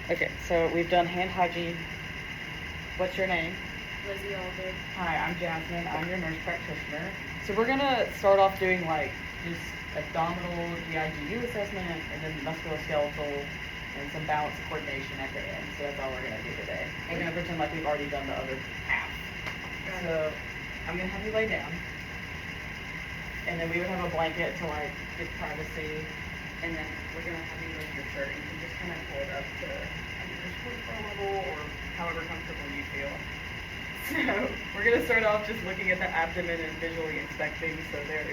Okay, so we've done hand hygiene. What's your name? Lizzie Alder. Hi, I'm Jasmine. I'm your nurse practitioner. So we're gonna start off doing like just abdominal GIGU assessment and then musculoskeletal and some balance and coordination at the end. So that's all we're gonna do today. We're gonna pretend like we've already done the other half. So I'm gonna have you lay down. And then we would have a blanket to like get privacy. And then we're gonna have you lift your shirt. You can just kind of pull it up to your split level or however comfortable you feel. So we're gonna start off just looking at the abdomen and visually inspecting. So the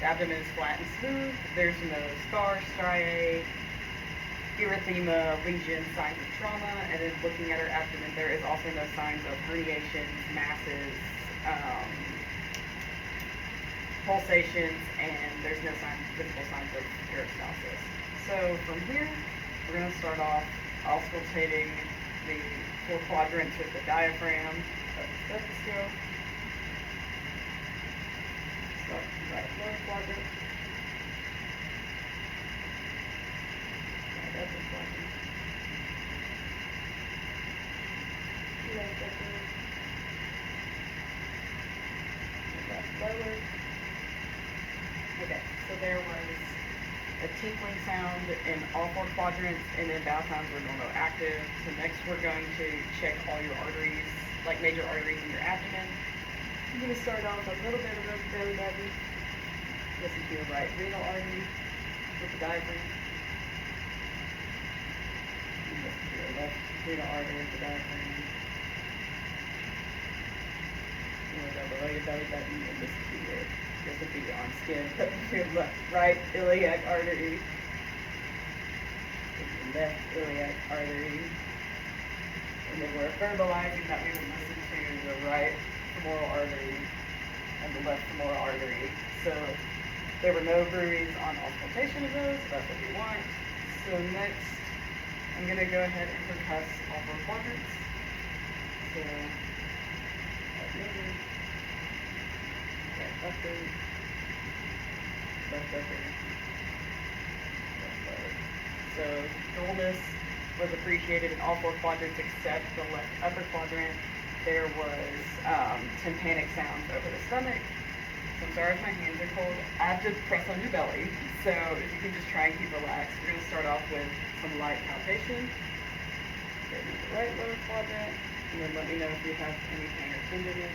abdomen is flat and smooth. There's no scars, striae, erythema, lesions, signs of trauma. And then looking at her abdomen, there is also no signs of herniations, masses, pulsations, and there's no visible signs of peristalsis. So from here, we're going to start off auscultating the 4 quadrants with the diaphragm of the stethoscope. Start right lower quadrant. Right upper quadrant. Left upper. Left lower. Okay, so there was a tinkling sound in all 4 quadrants, and then bowel sounds were normoactive. So next we're going to check all your arteries, like major arteries in your abdomen. I'm going to start off a little bit above the belly button. Listen to your right renal artery with the diaphragm. And listen to your left renal artery with the diaphragm. And we'll go below your belly button and listen to your, this would be on skin, but your right iliac artery. Your left iliac artery. And then we're verbalizing that we would listen to the right femoral artery and the left femoral artery. So there were no bruits on auscultation of those, so that's what we want. So next, I'm going to go ahead and percuss all 4 quadrants. So, right over, right upper, left upper, left lower. So dullness was appreciated in all 4 quadrants except the left upper quadrant. There was tympanic sounds over the stomach. So I'm sorry if my hands are cold. I have to press on your belly, so if you can just try and keep relaxed. We're going to start off with some light palpation. Go to the right lower quadrant, and then let me know if you have any pain or tenderness.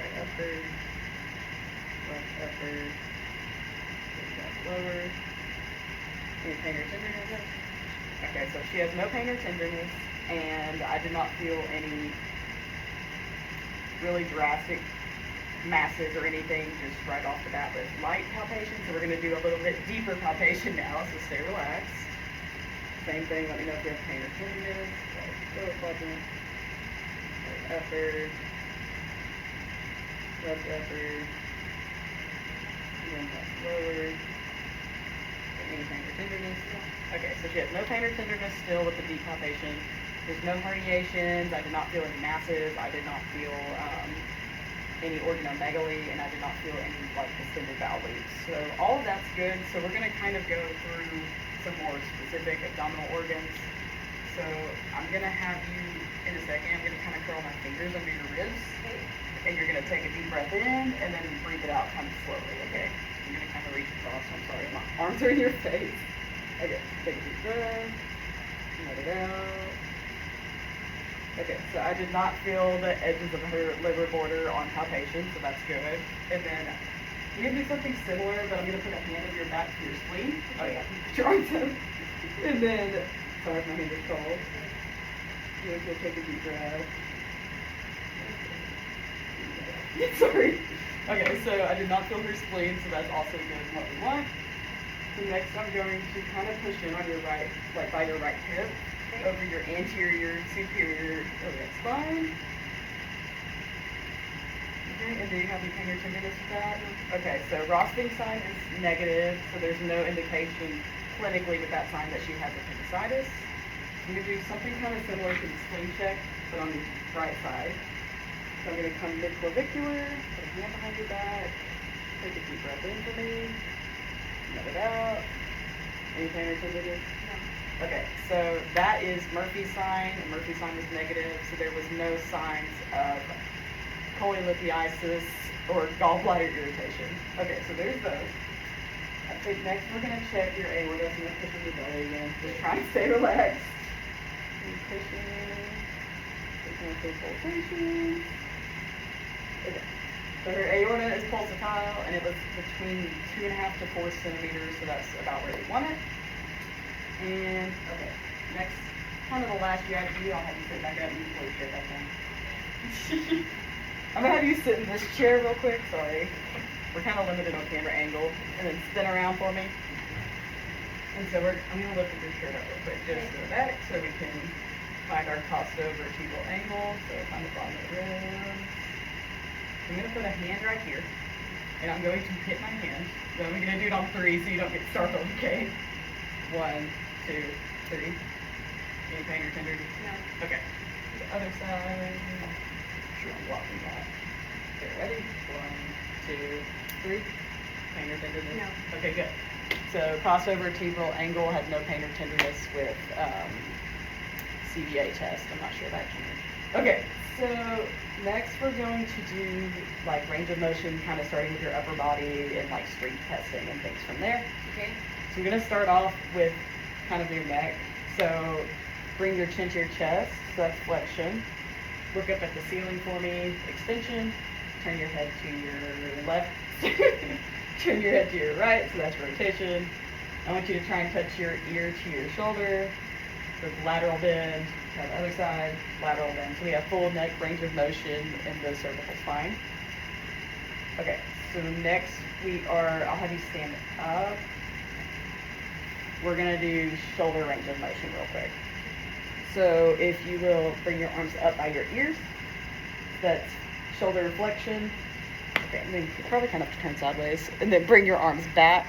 Right upper, left upper, left lower. Any pain or tenderness? Okay, so she has no pain or tenderness, and I did not feel any really drastic masses or anything just right off the bat with light palpation. So we're going to do a little bit deeper palpation now, so stay relaxed. Same thing, let me know if you have pain or tenderness. Right lower quadrant, right upper, left upper, and then left lower. Any pain or tenderness? Okay, so she has no pain or tenderness still with the deep palpation. There's no herniations. I did not feel any masses. I did not feel any organomegaly, and I did not feel any like distended bowel loops. So all of that's good. So we're going to kind of go through some more specific abdominal organs. So I'm going to have you, in a second, I'm going to kind of curl my fingers under your ribs, and you're going to take a deep breath in, and then breathe it out kind of slowly, okay? You're going to kind of reach across. I'm sorry, my arms are in your face. Okay, take a deep breath, let it out. Okay, so I did not feel the edges of her liver border on palpation, so that's good. And then I'm going to do something similar, but I'm going to put a hand over your back to your spleen. Oh yeah, put your arms up. And then, sorry if my hand is cold. You'll take a deep breath. Sorry. Okay, so I did not feel her spleen, so that's also good and what we want. So next I'm going to kind of push in on your right, like by your right hip, over your anterior, superior iliac spine. Okay, and do you have any pain or tenderness with that? Okay, so Rossing's sign is negative, so there's no indication clinically with that sign that she has appendicitis. I'm going to do something kind of similar to the spleen check, but on the right side. So I'm going to come mid-clavicular, put a hand behind your back, take a deep breath in for me, let it out. Any pain or tenderness? No. Okay, so that is Murphy's sign, and Murphy's sign was negative, so there was no signs of cholelithiasis or gallbladder irritation. Okay, so there's those. I think next we're going to check your aorta. So I'm going to push your belly again. Just try and stay relaxed. And pushing. Just going to feel pulsations. Okay. So her aorta is pulsatile, and it was between 2.5 to 4 centimeters, so that's about where we want it. And, okay, next, kind of the last you have to do, I'll have you sit back up and you can pull your chair back down. I'm going to have you sit in this chair real quick, sorry. We're kind of limited on camera angle, and then spin around for me. And so I'm going to lift your shirt up real quick, just to the back, so we can find our costovertebral angle, so find the bottom of the ribs. I'm going to put a hand right here, and I'm going to hit my hand. So I'm going to do it on 3 so you don't get startled, okay? 1, 2, 3. Any pain or tenderness? No. Okay. The other side. Sure, I'm blocking that. Okay, ready? 1, 2, 3. Pain or tenderness? No. Okay, good. So crossovertebral angle had no pain or tenderness with CVA test. I'm not sure that came. Okay, so next we're going to do like range of motion, kind of starting with your upper body and like strength testing and things from there. Okay. So we're going to start off with kind of your neck. So bring your chin to your chest, so that's flexion. Look up at the ceiling for me, extension. Turn your head to your left. Turn your head to your right, so that's rotation. I want you to try and touch your ear to your shoulder. With lateral bend, to the other side, lateral bend. So we have full neck range of motion in the cervical spine. Okay, so next I'll have you stand up. We're gonna do shoulder range of motion real quick. So if you will bring your arms up by your ears, that's shoulder flexion. Okay, and then you probably kind of turn sideways. And then bring your arms back,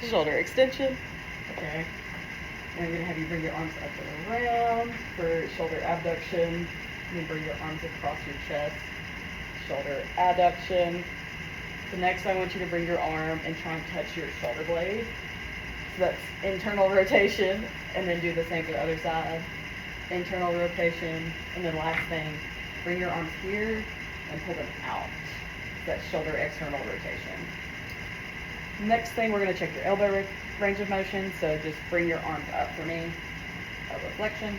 shoulder extension. Okay. And I'm gonna have you bring your arms up and around for shoulder abduction. And then bring your arms across your chest, shoulder adduction. So next I want you to bring your arm and try and touch your shoulder blade. So that's internal rotation, and then do the same for the other side. Internal rotation, and then last thing, bring your arms here and pull them out. So that's shoulder external rotation. Next thing, we're going to check your elbow range of motion. So just bring your arms up for me. Elbow flexion,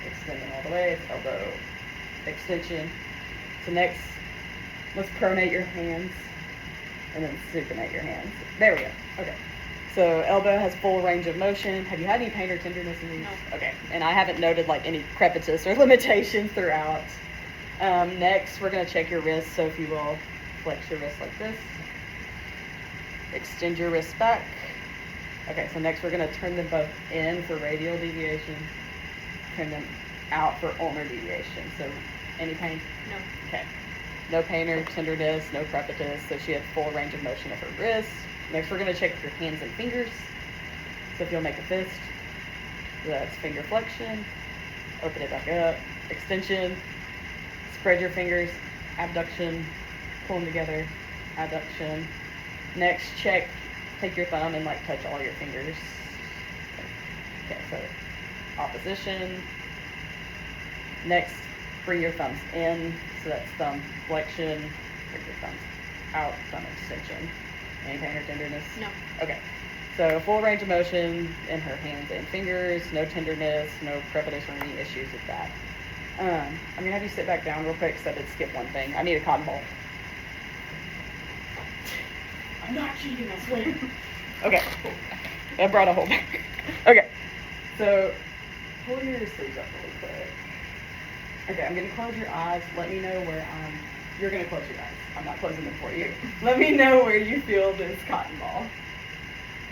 extend them all the way. It's elbow extension. So next, let's pronate your hands and then supinate your hands. There we go. Okay. So elbow has full range of motion. Have you had any pain or tenderness in these? No. Okay. And I haven't noted like any crepitus or limitations throughout. Next, we're going to check your wrist. So if you will, flex your wrist like this. Extend your wrist back. Okay, so next we're going to turn them both in for radial deviation. Turn them out for ulnar deviation. So any pain? No. Okay. No pain or tenderness, no crepitus. So she had full range of motion of her wrist. Next, we're going to check your hands and fingers. So if you'll make a fist, that's finger flexion. Open it back up. Extension. Spread your fingers. Abduction. Pull them together. Adduction. Next, take your thumb and like touch all your fingers. Okay, so opposition. Next, bring your thumbs in. So that's thumb flexion. Bring your thumbs out. Thumb extension. Any pain or tenderness? No. Okay. So full range of motion in her hands and fingers. No tenderness. No crepitus or any issues with that. I'm gonna have you sit back down real quick because I did skip one thing. I need a cotton ball. I'm not cheating, I swear. Okay. I brought a whole bag. Okay. So pull your sleeves up really quick. Okay, I'm gonna close your eyes. Let me know where you're gonna close your eyes. I'm not closing them for you. Let me know where you feel this cotton ball.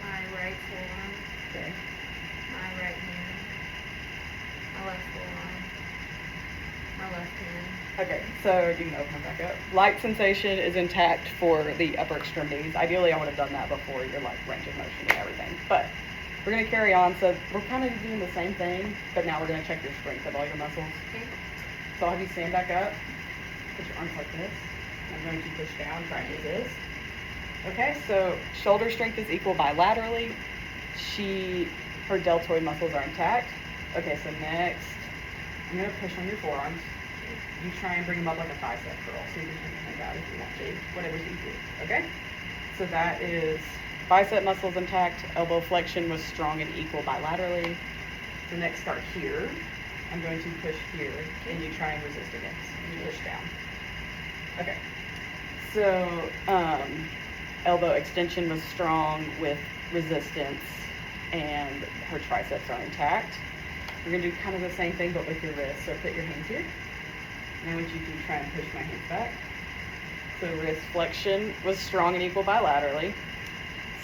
My right forearm. Okay. My right hand. My left forearm. My left hand. Okay, so you can open them back up. Light sensation is intact for the upper extremities. Ideally, I would have done that before your like range of motion and everything. But we're gonna carry on. So we're kind of doing the same thing, but now we're gonna check your strength of all your muscles. Okay. So I'll have you stand back up. Put your arms like this. I'm going to push down, try and do this. Okay, so shoulder strength is equal bilaterally. She her deltoid muscles are intact. Okay, so next, I'm gonna push on your forearms. You try and bring them up like a bicep curl, so you can take your hand out if you want to, whatever's easier, okay? So that is bicep muscles intact, elbow flexion was strong and equal bilaterally. So next, start here. I'm going to push here, and you try and resist against, and you push down. Okay, so elbow extension was strong with resistance, and her triceps are intact. We're gonna do kind of the same thing, but with your wrists. So put your hands here. And I want you to try and push my hands back. So wrist flexion was strong and equal bilaterally.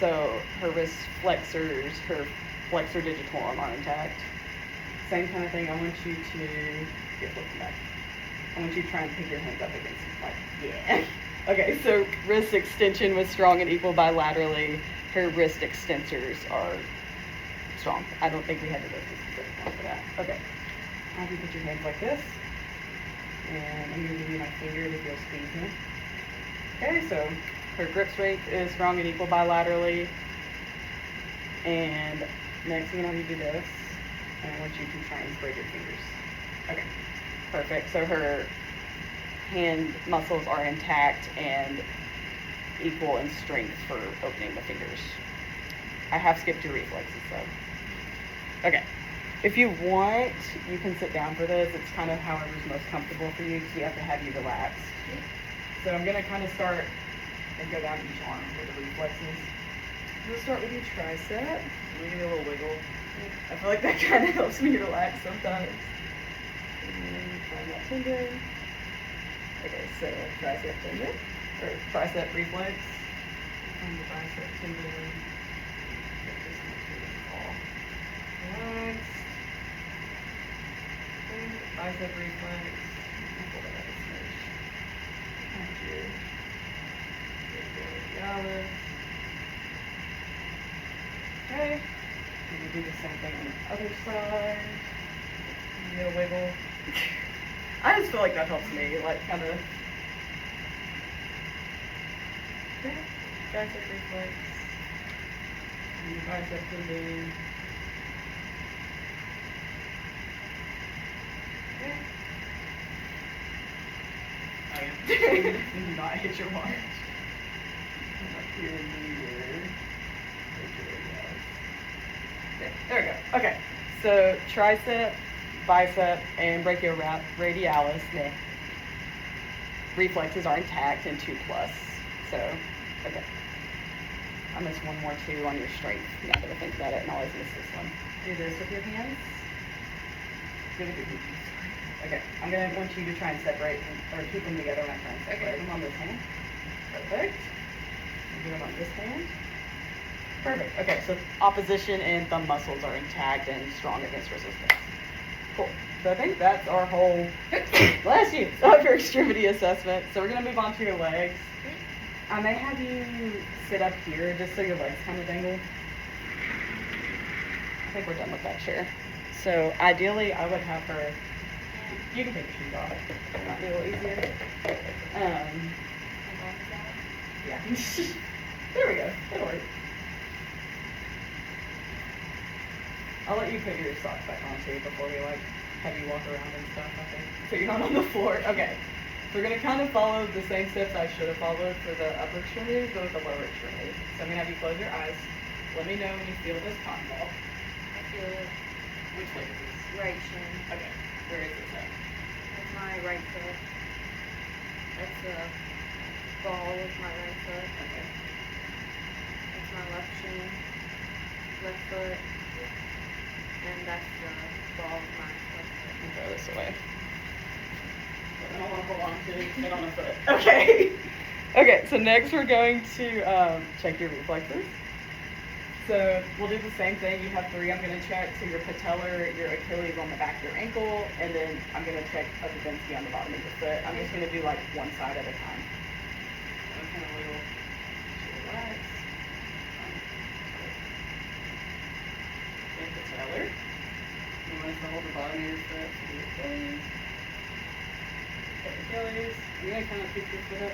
So her wrist flexors, her flexor digitorum are intact. Same kind of thing. I want you to get looking back. I want you to try and pick your hands up against it. Like, yeah. Okay, so wrist extension was strong and equal bilaterally. Her wrist extensors are strong. I don't think we had to go to the specific one for that. Okay. Have you put your hands like this. And I'm going to give you my fingers if you'll squeeze me. Okay, so her grip strength is strong and equal bilaterally. And next I'm going to have you do this. And I want you to try and spread your fingers. Okay, perfect. So her hand muscles are intact and equal in strength for opening the fingers. I have skipped your reflexes though. Okay. If you want, you can sit down for this. It's kind of however's most comfortable for you because we have to have you relaxed. So I'm going to kind of start and go down each arm with the reflexes. We'll start with your tricep. Let me give you a little wiggle. I feel like that kind of helps me relax sometimes. And find that tendon. Okay, so tricep tendon, or tricep reflex. Find the bicep tendon. Get this one to the ball. Relax. Bicep reflex. Pull that out a smidge. Find your radialis. Okay. And we do the same thing on the other side. Give you a wiggle. I just feel like that helps me, like kind of. Okay. Bicep reflex. And bicep tendon. You do not hit your watch. Up here and do your okay, there we go. Okay, so tricep, bicep, and brachioradialis reflexes are intact and 2+. So, okay. I missed one more too on your strength. Now that I think about it, and always miss this one. Do this with your hands. Give it your hands. Okay, I'm going to want you to try and separate or keep them together when I try and separate them on this hand. Perfect. Do them on this hand. Perfect. Okay, so opposition and thumb muscles are intact and strong against resistance. Cool. So I think that's our whole last use of your extremity assessment. So we're going to move on to your legs. I may have you sit up here just so your legs kind of dangle. I think we're done with that chair. So ideally, I would have her. You can take your shoes off. It might be a little easier. Yeah. There we go. That'll work. I'll let you put your socks back on too before we have you walk around and stuff, I think. So you're not on the floor. Okay. So we're gonna kind of follow the same steps I should have followed for the upper extremities, but with the lower extremities. So I'm gonna have you close your eyes. Let me know when you feel this cotton ball. I feel it. Which leg is this? Right shin. Okay. Where is this at? That's my right foot. That's the ball with my right foot. Okay. That's my left shin. Left foot. And that's the ball with my left foot. Throw this away. I don't want to hold on to it on a foot. Okay. Okay, so next we're going to check your reflexes. So we'll do the same thing. You have 3 I'm going to check. So your patellar, your Achilles on the back of your ankle, and then I'm going to check a Babinski on the bottom of your foot. I'm just going to do like one side at a time. I'm kind of wiggle. Relax. Okay, patellar. You want us to hold the bottom of your foot for the Achilles. Okay, Achilles. You're going to kind of pick your foot up.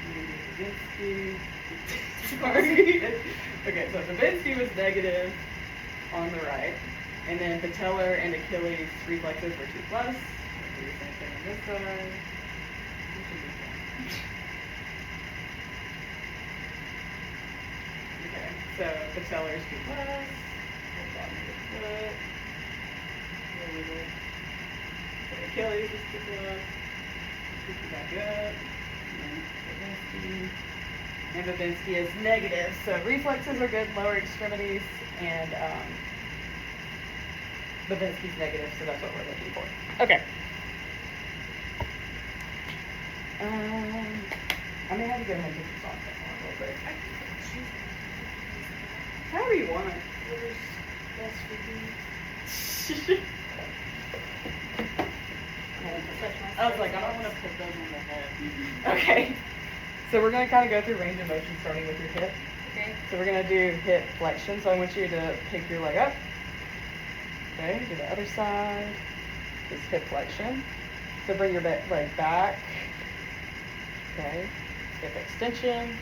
You're going to do Babinski. Sorry. Okay, so Babinski was negative. on the right. And then patellar and Achilles reflexes were 2+. We'll do the same thing on this side. This should be fun. Okay, so patellar is 2+. Hold bottom of the foot. Okay, Achilles is 2+. Pick it back up. And then Babinski. And Babinski is negative. So reflexes are good, lower extremities, and Babinski's negative, so that's what we're looking for. Okay. I may have to go ahead and put this on real quick. However you want. Whatever's best for you. I was like, I don't want to put those on the head. Okay. So we're going to kind of go through range of motion starting with your hip. Okay. So we're going to do hip flexion. So I want you to pick your leg up. Okay, do the other side. Just hip flexion. So bring your leg back. Okay, hip extension.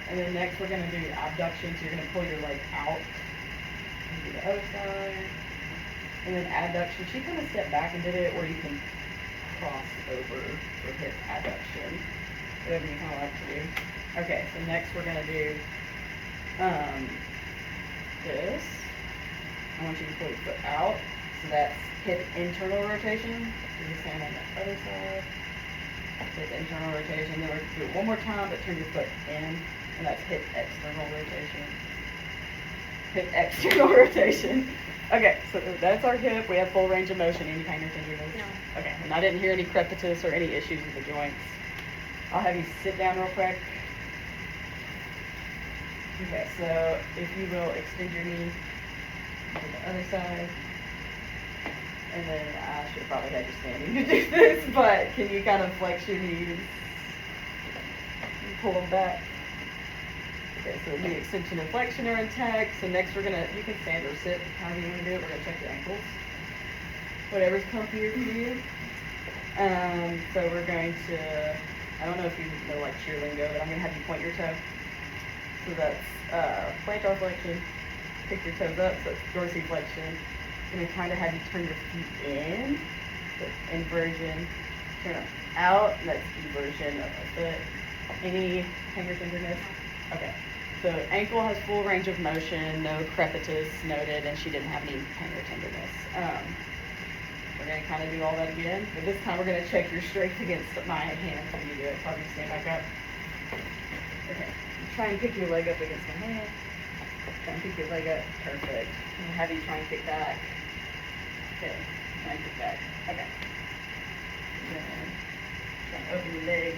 And then next we're going to do abduction. So you're going to pull your leg out. And do the other side. And then adduction. She kind of stepped back and did it, or you can cross over for hip adduction. Whatever you kind of like to do. Okay, so next we're going to do this. I want you to pull your foot out. So that's hip internal rotation. Do the same on the other side. Hip internal rotation. Then we're going to do it one more time, but turn your foot in. And that's hip external rotation. Hip external rotation. Okay, so that's our hip. We have full range of motion. Any pain or tenderness? No. Okay, and I didn't hear any crepitus or any issues with the joints. I'll have you sit down real quick. Okay, so if you will extend your knee to the other side. And then I should have probably had you standing to do this, but can you kind of flex your knees and pull them back? Okay, so knee extension and flexion are intact. So next we're gonna, you can stand or sit, however you want to do it. We're gonna check your ankles. Whatever's comfier for you. So we're going to, I don't know if you know like cheer lingo, but I'm gonna have you point your toe. So that's plantar flexion. Pick your toes up, so it's dorsiflexion. I'm gonna kind of have you turn your feet in. So it's inversion. Turn them out, and that's eversion of the foot. Any pain or tenderness? Okay. So ankle has full range of motion, no crepitus noted, and she didn't have any pain or tenderness. We're going to kind of do all that again, but this time we're going to check your strength against my hands when you do it. So I'll just stand back up. Okay. Try and pick your leg up against my hand. Try and pick your leg up. Perfect. And I'll have you try and kick back. Okay. Try and kick back. Okay. And then try and open your leg.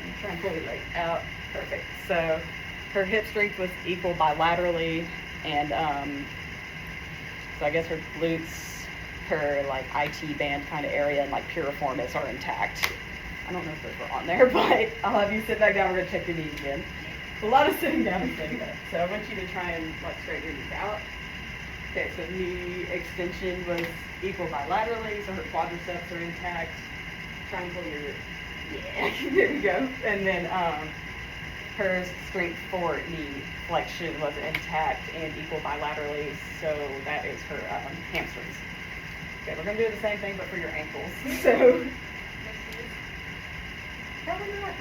And try and pull your leg out. Perfect. So her hip strength was equal bilaterally, and so I guess her glutes, her like IT band kind of area, and like piriformis are intact. I don't know if those were on there, but I'll have you sit back down. We're gonna check your knees again. It's a lot of sitting down and standing up. So I want you to try and like straighten your knees out. Okay, so knee extension was equal bilaterally, so her quadriceps are intact. Try and pull your, yeah, there you go. And then her strength for knee flexion was intact and equal bilaterally, so that is her hamstrings. Okay, we're going to do the same thing, but for your ankles. So, probably not.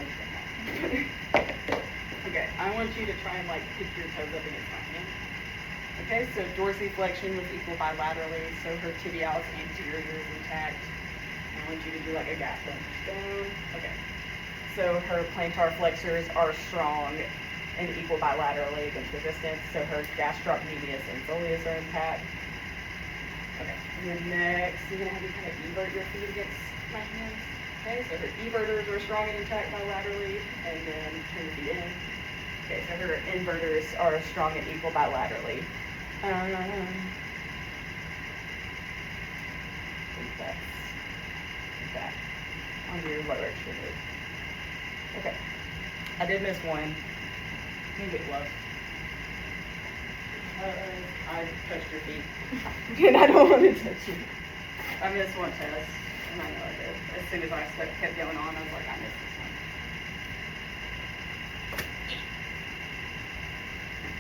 Okay, I want you to try and like kick your toes up against my hand. Okay, so dorsiflexion was equal bilaterally, so her tibialis anterior is intact. I want you to do like a gastroc down. Okay. So her plantar flexors are strong and equal bilaterally against resistance. So her gastroc medius and soleus are intact. Okay. And then next, you're going to have you kind of evert your feet against my hands. Okay, so her everters are strong and intact bilaterally. And then turn your feet in. Okay, so her inverters are strong and equal bilaterally. Back on your lower extremity. Okay. I did miss one. Can you get gloves? I touched your feet. And I don't want to touch you. I missed one test. And I know I did. As soon as I kept going on, I was like, I missed this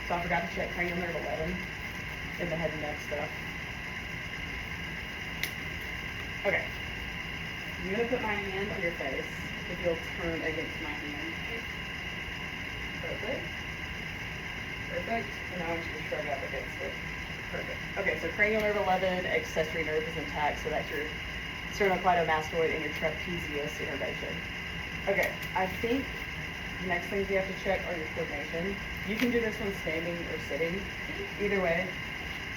one. So I forgot to check cranial nerve 11 in the head and neck stuff. Okay. I'm gonna put my hand on your face if you'll turn against my hand. Perfect. Perfect. And I want you to shrug up against it. Perfect. Okay, so cranial nerve 11, accessory nerve is intact, so that's your sternocleidomastoid and your trapezius innervation. Okay, I think the next things you have to check are your coordination. You can do this one standing or sitting, either way.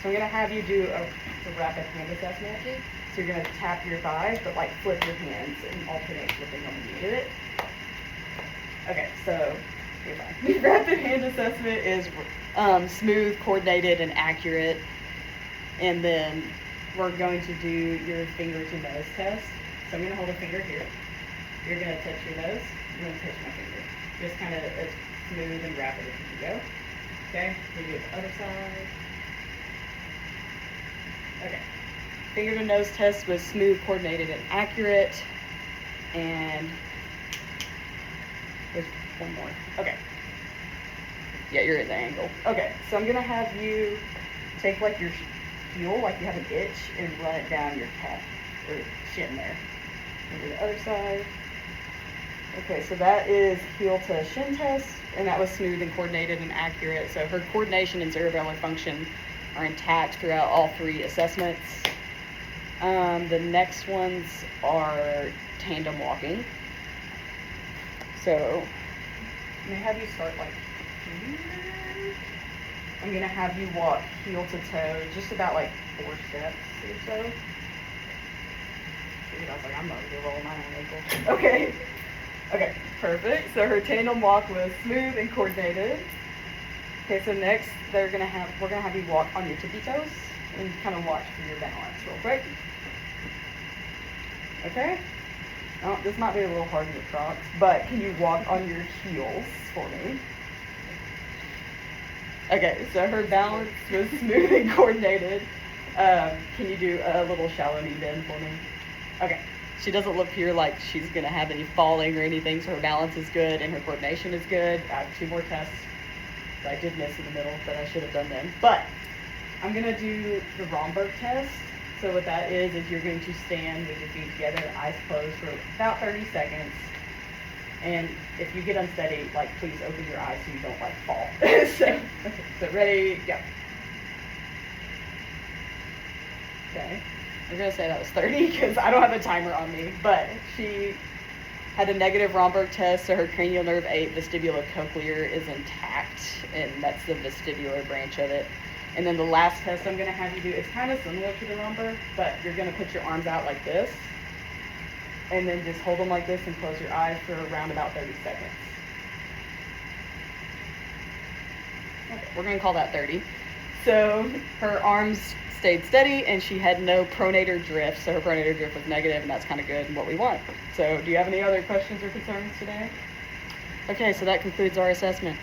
So I'm gonna have you do a rapid hand assessment. So you're gonna tap your thighs, but like flip your hands and alternate flipping them when you do it. Okay, so you're fine. The rapid hand assessment is smooth, coordinated, and accurate. And then we're going to do your finger to nose test. So I'm gonna hold a finger here. You're gonna touch your nose. You're gonna touch my finger. Just kind of as smooth and rapid as you can go. Okay, we do it the other side. Okay. Finger to nose test was smooth, coordinated, and accurate. And there's one more. Okay. Yeah, you're at the angle. Okay, so I'm gonna have you take like your heel, like you have an itch, and run it down your calf or shin there. And do the other side. Okay, so that is heel to shin test, and that was smooth and coordinated and accurate. So her coordination and cerebellar function are intact throughout all 3 assessments. The next ones are tandem walking. So I'm gonna have you start like here. I'm gonna have you walk heel to toe, just about like 4 steps or so. I was like, I'm not gonna roll my own ankle. Okay. Okay, perfect. So her tandem walk was smooth and coordinated. Okay, so next we're gonna have you walk on your tippy toes and kind of watch for your balance real quick. Okay? Oh, this might be a little hard in your Crocs, but can you walk on your heels for me? Okay, so her balance was smooth and coordinated. Can you do a little shallow knee bend for me? Okay. She doesn't look here like she's gonna have any falling or anything, so her balance is good and her coordination is good. I have 2 more tests that I did miss in the middle that I should have done then. But I'm gonna do the Romberg test. So what that is you're going to stand with your feet together, eyes closed for about 30 seconds. And if you get unsteady, like please open your eyes so you don't like fall. so ready, go. Okay. I'm gonna say that was 30 because I don't have a timer on me, but she had a negative Romberg test, so her cranial nerve 8 vestibulocochlear is intact, and that's the vestibular branch of it. And then the last test I'm gonna have you do is kind of similar to the Romberg, but you're gonna put your arms out like this, and then just hold them like this and close your eyes for around about 30 seconds. Okay, we're gonna call that 30. So her arms stayed steady and she had no pronator drift, so her pronator drift was negative, and that's kind of good and what we want. So do you have any other questions or concerns today? Okay, so that concludes our assessment.